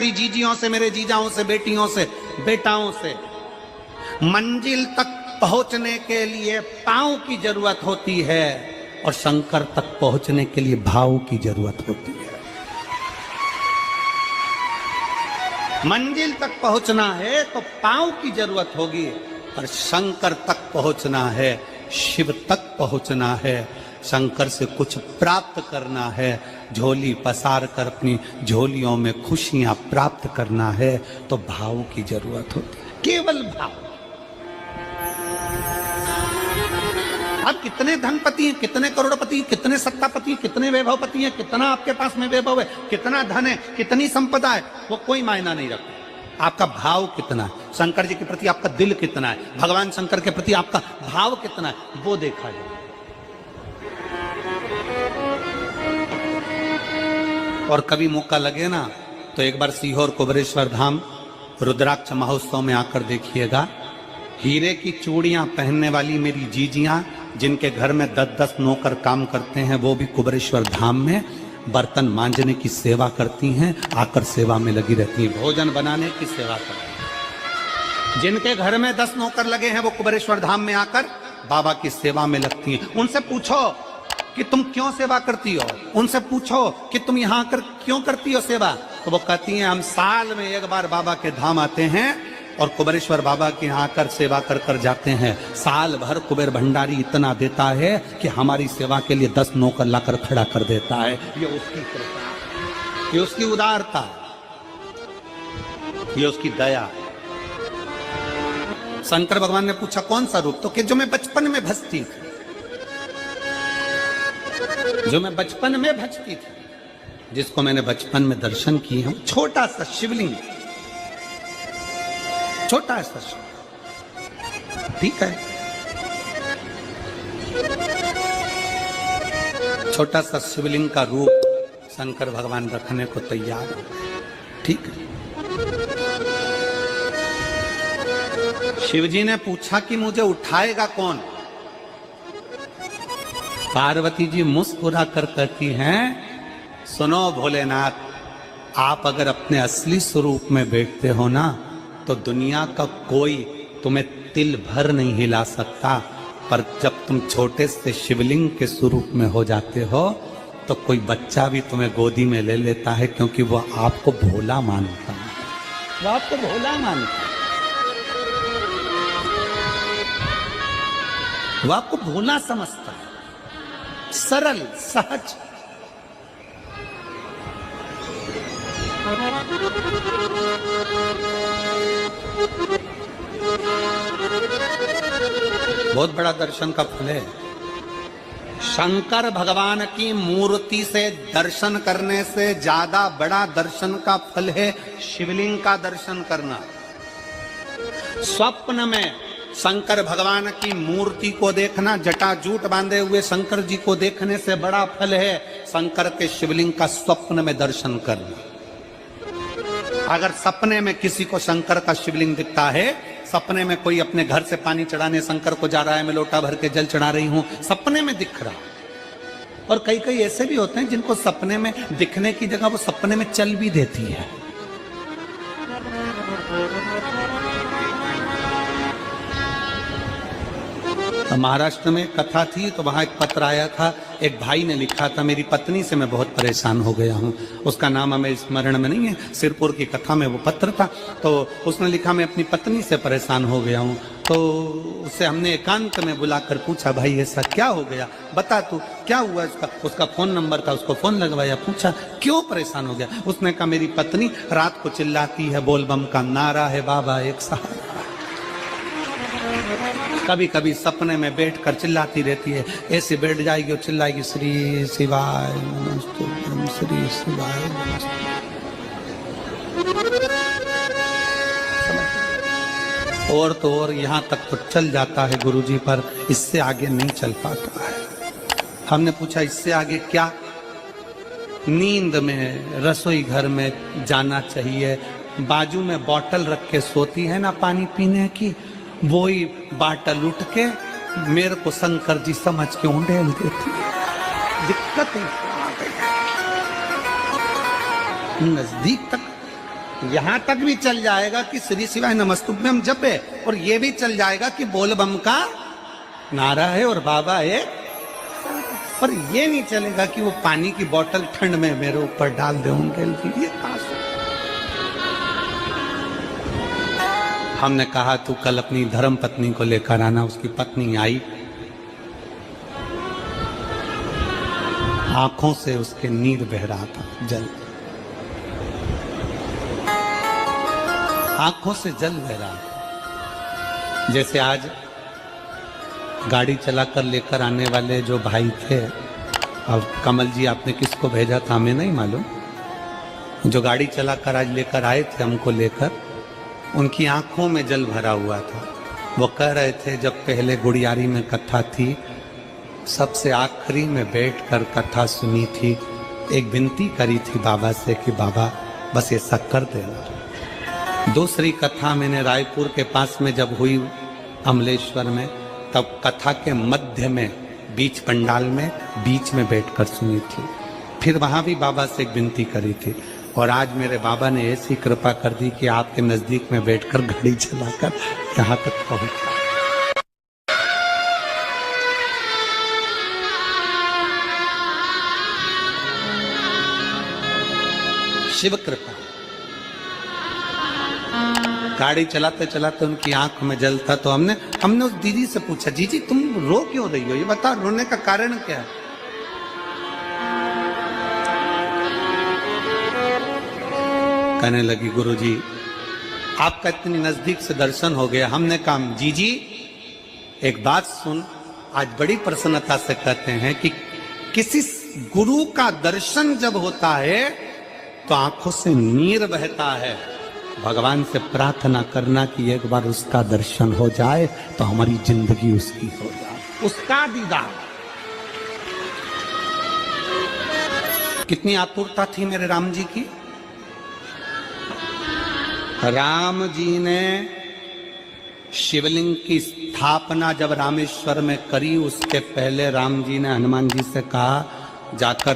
मेरी जीजियों से, मेरे जीजाओं से, बेटियों से, बेटाओं से। मंजिल तक पहुंचने के लिए पांव की जरूरत होती है और शंकर तक पहुंचने के लिए भाव की जरूरत होती है। मंजिल तक पहुंचना है तो पांव की जरूरत होगी, और शंकर तक पहुंचना है, शिव तक पहुंचना है, शंकर से कुछ प्राप्त करना है, झोली पसार कर अपनी झोलियों में खुशियां प्राप्त करना है, तो भाव की जरूरत होती है, केवल भाव। अब कितने धनपति हैं, कितने करोड़पति हैं, कितने सत्तापति हैं, कितने वैभवपति हैं, कितना आपके पास में वैभव है, कितना धन है, कितनी संपदा है, वो कोई मायना नहीं रखता। आपका भाव कितना है, शंकर जी के प्रति आपका दिल कितना है, भगवान शंकर के प्रति आपका भाव कितना है, वो देखा जाए। और कभी मौका लगे ना तो एक बार सीहोर कुबेरेश्वर धाम रुद्राक्ष महोत्सव में आकर देखिएगा। हीरे की चूड़ियां पहनने वाली मेरी जीजियां, जिनके घर में 10-10 नौकर काम करते हैं, वो भी कुबेरेश्वर धाम में बर्तन मांजने की सेवा करती हैं, आकर सेवा में लगी रहती हैं, भोजन बनाने की सेवा करती हैं। जिनके घर में 10 नौकर लगे हैं, वो कुबेरेश्वर धाम में आकर बाबा की सेवा में लगती हैं। उनसे पूछो कि तुम क्यों सेवा करती हो, उनसे पूछो कि तुम यहाँ आकर क्यों करती हो सेवा, तो वो कहती हैं हम साल में एक बार बाबा के धाम आते हैं और कुबेरेश्वर बाबा के यहाँ आकर सेवा कर कर जाते हैं। साल भर कुबेर भंडारी इतना देता है कि हमारी सेवा के लिए 10 नौकर लाकर खड़ा कर देता है। ये उसकी कृपा, ये उसकी उदारता, ये उसकी दया। शंकर भगवान ने पूछा कौन सा रूप, तो कि जो मैं बचपन में भजती थी, जो मैं बचपन में भजती थी, जिसको मैंने बचपन में दर्शन किए हैं, छोटा सा शिवलिंग, छोटा सा शिव, ठीक है, छोटा सा शिवलिंग का रूप शंकर भगवान रखने को तैयार है, ठीक है। शिवजी ने पूछा कि मुझे उठाएगा कौन। पार्वती जी मुस्कुरा कर कहती हैं, सुनो भोलेनाथ, आप अगर अपने असली स्वरूप में बैठते हो ना, तो दुनिया का कोई तुम्हें तिल भर नहीं हिला सकता, पर जब तुम छोटे से शिवलिंग के स्वरूप में हो जाते हो तो कोई बच्चा भी तुम्हें गोदी में ले लेता है, क्योंकि वो आपको भोला मानता है, वो आपको भोला मानता है, वो आपको भोला समझता है, सरल सहज। बहुत बड़ा दर्शन का फल है। शंकर भगवान की मूर्ति से दर्शन करने से ज्यादा बड़ा दर्शन का फल है शिवलिंग का दर्शन करना। स्वप्न में शंकर भगवान की मूर्ति को देखना, जटाजूट बांधे हुए शंकर जी को देखने से बड़ा फल है शंकर के शिवलिंग का स्वप्न में दर्शन करना। अगर सपने में किसी को शंकर का शिवलिंग दिखता है, सपने में कोई अपने घर से पानी चढ़ाने शंकर को जा रहा है, मैं लोटा भर के जल चढ़ा रही हूं, सपने में दिख रहा। और कई कई ऐसे भी होते हैं जिनको सपने में दिखने की जगह वो सपने में चल भी देती है। महाराष्ट्र में कथा थी तो वहां एक पत्र आया था, एक भाई ने लिखा था, मेरी पत्नी से मैं बहुत परेशान हो गया हूं, उसका नाम हमें स्मरण में नहीं है, सिरपुर की कथा में वो पत्र था। तो उसने लिखा मैं अपनी पत्नी से परेशान हो गया हूं। तो उससे हमने एकांत में बुलाकर पूछा, भाई ऐसा क्या हो गया, बता तू क्या हुआ। उसका फोन नंबर था, उसको फोन लगवाया, पूछा क्यों परेशान हो गया। उसने कहा मेरी पत्नी रात को चिल्लाती है, बोलबम का नारा है बाबा एक सहारा। कभी कभी सपने में बैठकर चिल्लाती रहती है, ऐसे बैठ जाएगी और चिल्लाएगी श्री शिवाय नमस्तुभ्यं, श्री शिवाय नमस्तुभ्यं। और तो और यहाँ तक तो चल जाता है गुरुजी, पर इससे आगे नहीं चल पाता है। हमने पूछा इससे आगे क्या। नींद में रसोई घर में जाना चाहिए, बाजू में बोतल रख के सोती है ना पानी पीने की, वही बाटल उठ के मेरे को शंकर जी समझ के उंडेल देती है। दिक्कत है, नजदीक तक यहां तक भी चल जाएगा कि श्री शिवाय नमस्तुभ्यम जप है, और ये भी चल जाएगा कि बोल बम का नारा है और बाबा है, पर ये नहीं चलेगा कि वो पानी की बोतल ठंड में मेरे ऊपर डाल दे उनके लिए। हमने कहा तू कल अपनी धर्म पत्नी को लेकर आना। उसकी पत्नी आई, आंखों से उसके नीर बह रहा था, जल, आंखों से जल बह रहा था। जैसे आज गाड़ी चलाकर लेकर आने वाले जो भाई थे, अब कमल जी आपने किसको भेजा था हमें नहीं मालूम, जो गाड़ी चलाकर आज लेकर आए थे हमको लेकर, उनकी आंखों में जल भरा हुआ था। वो कह रहे थे जब पहले गुड़ियारी में कथा थी, सबसे आखिरी में बैठकर कथा सुनी थी, एक विनती करी थी बाबा से कि बाबा बस ऐसा कर देना। दूसरी कथा मैंने रायपुर के पास में जब हुई अमलेश्वर में, तब कथा के मध्य में बीच पंडाल में बीच में बैठकर सुनी थी। फिर वहां भी बाबा से एक विनती करी थी, और आज मेरे बाबा ने ऐसी कृपा कर दी कि आपके नजदीक में बैठकर गाड़ी चलाकर यहाँ तक पहुंचा। शिव कृपा। गाड़ी चलाते चलाते उनकी आंख में जल था, तो हमने उस दीदी से पूछा, जी तुम रो क्यों रही हो, ये बता, रोने का कारण क्या है? कहने लगी गुरुजी आपका इतनी नजदीक से दर्शन हो गया। हमने कहा जी एक बात सुन, आज बड़ी प्रसन्नता से कहते हैं कि किसी गुरु का दर्शन जब होता है तो आंखों से नीर बहता है। भगवान से प्रार्थना करना कि एक बार उसका दर्शन हो जाए तो हमारी जिंदगी उसकी हो जाए, उसका दीदार। कितनी आतुरता थी मेरे राम जी की। राम जी ने शिवलिंग की स्थापना जब रामेश्वर में करी, उसके पहले राम जी ने हनुमान जी से कहा जाकर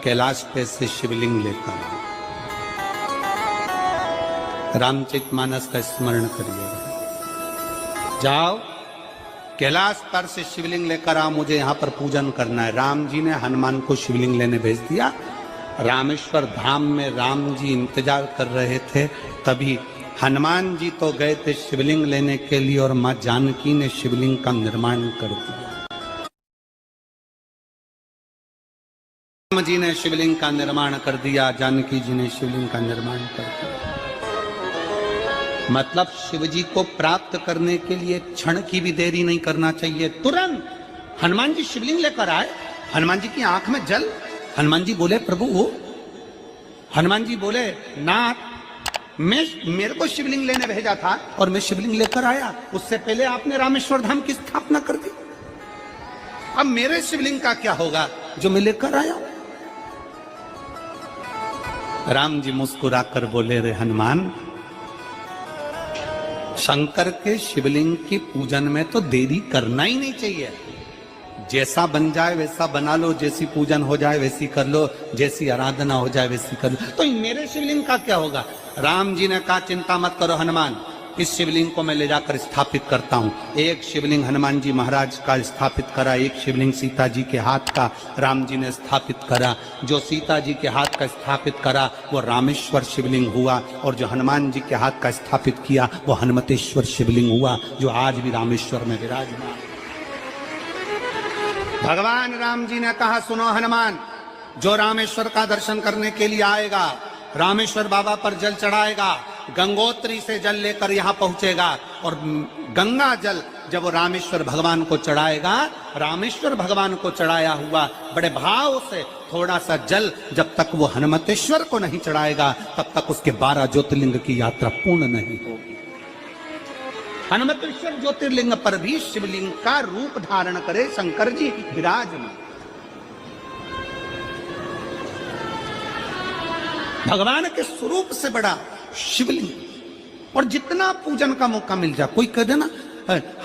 कैलाश पे से शिवलिंग लेकर आओ। रामचरितमानस का स्मरण करिए, जाओ कैलाश पर से शिवलिंग लेकर आओ, मुझे यहाँ पर पूजन करना है। राम जी ने हनुमान को शिवलिंग लेने भेज दिया। रामेश्वर धाम में राम जी इंतजार कर रहे थे, तभी हनुमान जी तो गए थे शिवलिंग लेने के लिए, और मां जानकी ने शिवलिंग का निर्माण कर दिया। राम जी ने शिवलिंग का निर्माण कर दिया, जानकी जी ने शिवलिंग का निर्माण कर दिया। मतलब शिव जी को प्राप्त करने के लिए क्षण की भी देरी नहीं करना चाहिए। तुरंत हनुमान जी शिवलिंग लेकर आए, हनुमान जी की आंख में जल। हनुमान जी बोले प्रभु वो, हनुमान जी बोले नाथ मेरे को शिवलिंग लेने भेजा था और मैं शिवलिंग लेकर आया, उससे पहले आपने रामेश्वर धाम की स्थापना कर दी। अब मेरे शिवलिंग का क्या होगा जो मैं लेकर आया? राम जी मुस्कुराकर बोले रे हनुमान, शंकर के शिवलिंग की पूजन में तो देरी करना ही नहीं चाहिए। जैसा बन जाए वैसा बना लो, जैसी पूजन हो जाए वैसी कर लो, जैसी आराधना हो जाए वैसी कर लो। तो मेरे शिवलिंग का क्या होगा? राम जी ने कहा चिंता मत करो हनुमान, इस शिवलिंग को मैं ले जाकर स्थापित करता हूँ। एक शिवलिंग हनुमान जी महाराज का स्थापित करा, एक शिवलिंग सीता जी के हाथ का राम जी ने स्थापित करा। जो सीता जी के हाथ का स्थापित करा वो रामेश्वर शिवलिंग हुआ, और जो हनुमान जी के हाथ का स्थापित किया वो हनुमतेश्वर शिवलिंग हुआ, जो आज भी रामेश्वर में विराजमान। भगवान राम जी ने कहा सुनो हनुमान, जो रामेश्वर का दर्शन करने के लिए आएगा, रामेश्वर बाबा पर जल चढ़ाएगा, गंगोत्री से जल लेकर यहाँ पहुंचेगा, और गंगा जल जब वो रामेश्वर भगवान को चढ़ाएगा, रामेश्वर भगवान को चढ़ाया हुआ बड़े भाव से थोड़ा सा जल जब तक वो हनुमतेश्वर को नहीं चढ़ाएगा, तब तक उसके 12 ज्योतिर्लिंग की यात्रा पूर्ण नहीं होगी। हनुमतेश्वर ज्योतिर्लिंग पर भी शिवलिंग का रूप धारण करे शंकर जी विराजमान। भगवान के स्वरूप से बड़ा शिवलिंग, और जितना पूजन का मौका मिल जाए, कोई कह दे ना,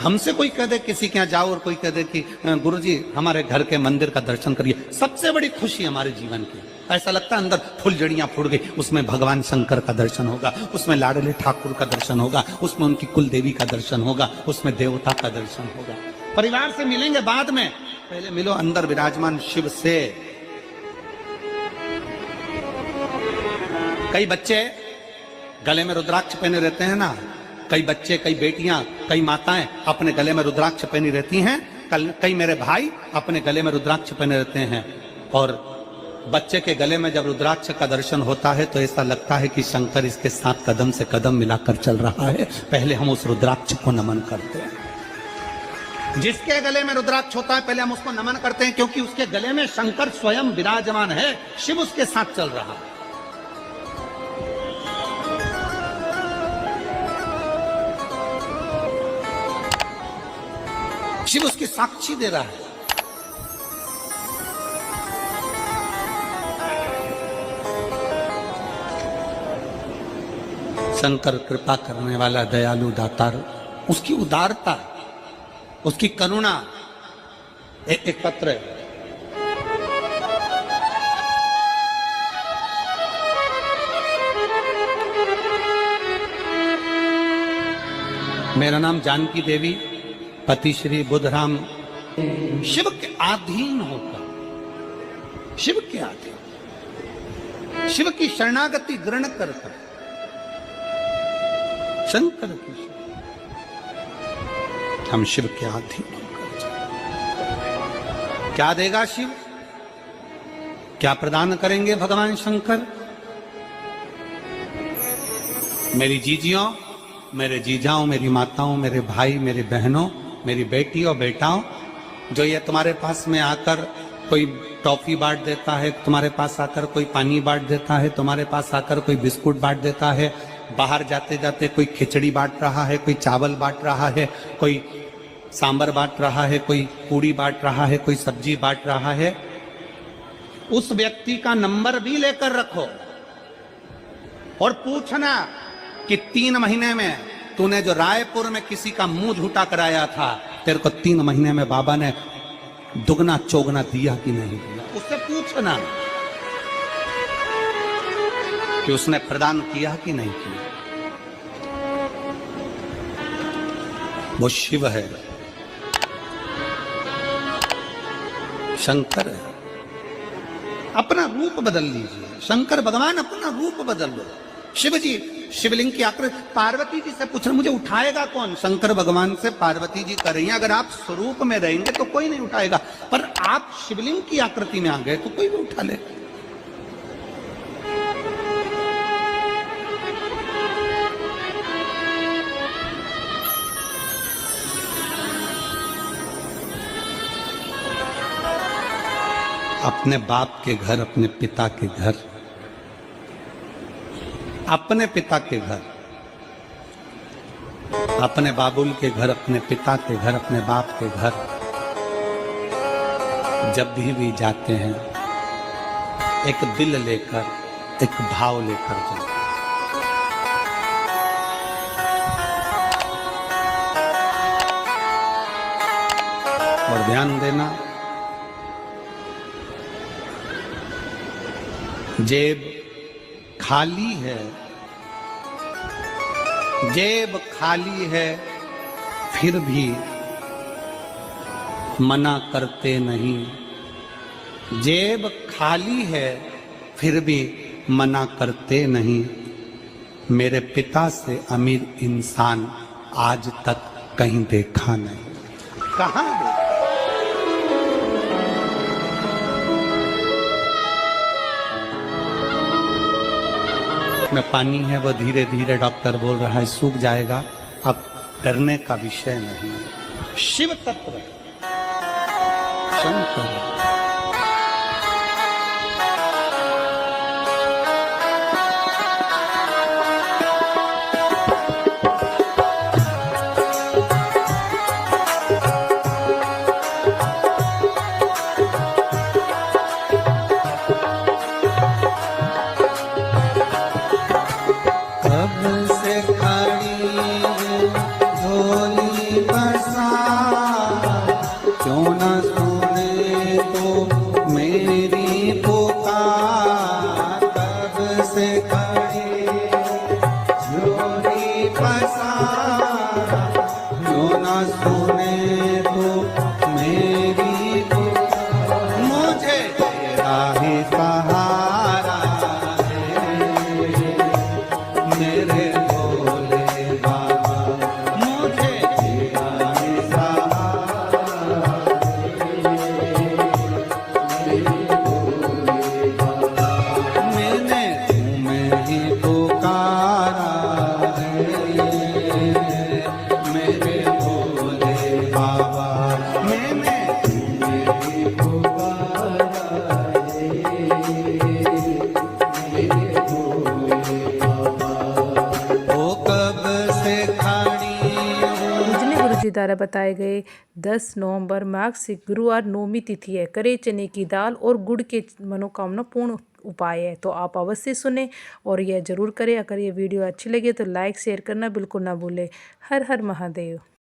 हमसे कोई कह दे किसी के यहाँ जाओ और कोई कह दे कि गुरुजी हमारे घर के मंदिर का दर्शन करिए, सबसे बड़ी खुशी हमारे जीवन की। ऐसा लगता है अंदर फुलझड़ियां फूट गई। उसमें भगवान शंकर का दर्शन होगा, उसमें लाडले ठाकुर का दर्शन होगा, उसमें उनकी कुल देवी का दर्शन होगा, उसमें देवता का दर्शन होगा। परिवार से मिलेंगे बाद में, पहले मिलो अंदर विराजमान शिव से। कई बच्चे गले में रुद्राक्ष पहने रहते हैं ना, कई बच्चे, कई बेटियां, कई माताएं अपने गले में रुद्राक्ष पहनी रहती हैं। कई मेरे भाई अपने गले में रुद्राक्ष पहने रहते हैं। और बच्चे के गले में जब रुद्राक्ष का दर्शन होता है तो ऐसा लगता है कि शंकर इसके साथ कदम से कदम मिलाकर चल रहा है। पहले हम उस रुद्राक्ष को नमन करते हैं। जिसके गले में रुद्राक्ष होता है पहले हम उसको नमन करते हैं, क्योंकि उसके गले में शंकर स्वयं विराजमान है, शिव उसके साथ चल रहा है। शिव उसकी साक्षी दे रहा है। शंकर कृपा करने वाला दयालु दातार, उसकी उदारता, उसकी करुणा। एक पत्र है, मेरा नाम जानकी देवी, पति श्री बुधराम, शिव के अधीन होकर, शिव के अधीन, शिव की शरणागति ग्रहण कर शंकर की, हम शिव के अधीन होकर क्या देगा शिव, क्या प्रदान करेंगे भगवान शंकर। मेरी जीजियों, मेरे जीजाओं, मेरी माताओं, मेरे भाई, मेरे बहनों, मेरी बेटी और बेटाओं, जो ये तुम्हारे पास में आकर कोई टॉफी बांट देता है, तुम्हारे पास आकर कोई पानी बांट देता है, तुम्हारे पास आकर कोई बिस्कुट बांट देता है, बाहर जाते जाते कोई खिचड़ी बांट रहा है, कोई चावल बांट रहा है, कोई सांबर बांट रहा है, कोई पूड़ी बांट रहा है, कोई सब्जी बांट रहा है, उस व्यक्ति का नंबर भी लेकर रखो और पूछना कि 3 महीने में तूने जो रायपुर में किसी का मुंह झूठा कराया था, तेरे को 3 महीने में बाबा ने दुगना चौगना दिया कि नहीं दिया। उससे पूछना कि उसने प्रदान किया कि नहीं किया। वो शिव है, शंकर है। अपना रूप बदल लीजिए, शंकर भगवान अपना रूप बदल लो। शिव जी शिवलिंग की आकृति, पार्वती जी से पूछ रहे मुझे उठाएगा कौन, शंकर भगवान से पार्वती जी कर रही हैं, अगर आप स्वरूप में रहेंगे तो कोई नहीं उठाएगा, पर आप शिवलिंग की आकृति में आ गए तो कोई भी उठा ले। अपने बाप के घर, अपने पिता के घर, अपने पिता के घर, अपने बाबुल के घर, अपने पिता के घर, अपने बाप के घर जब भी जाते हैं एक दिल लेकर, एक भाव लेकर जाते हैं। और ध्यान देना, जेब खाली है, जेब खाली है, फिर भी मना करते नहीं। जेब खाली है, फिर भी मना करते नहीं। मेरे पिता से अमीर इंसान आज तक कहीं देखा नहीं। कहां देखा? में पानी है, वो धीरे धीरे डॉक्टर बोल रहा है सूख जाएगा, अब डरने का विषय नहीं। शिव तत्व शंकर। क्यों न सुने तो मेरी पुकार। द्वारा बताए गए 10 नवंबर मार्गशीर्ष गुरुवार नवमी तिथि है। करें चने की दाल और गुड़ के मनोकामना पूर्ण उपाय है, तो आप अवश्य सुने और यह जरूर करें। अगर ये वीडियो अच्छी लगे तो लाइक शेयर करना बिल्कुल ना भूलें। हर हर महादेव।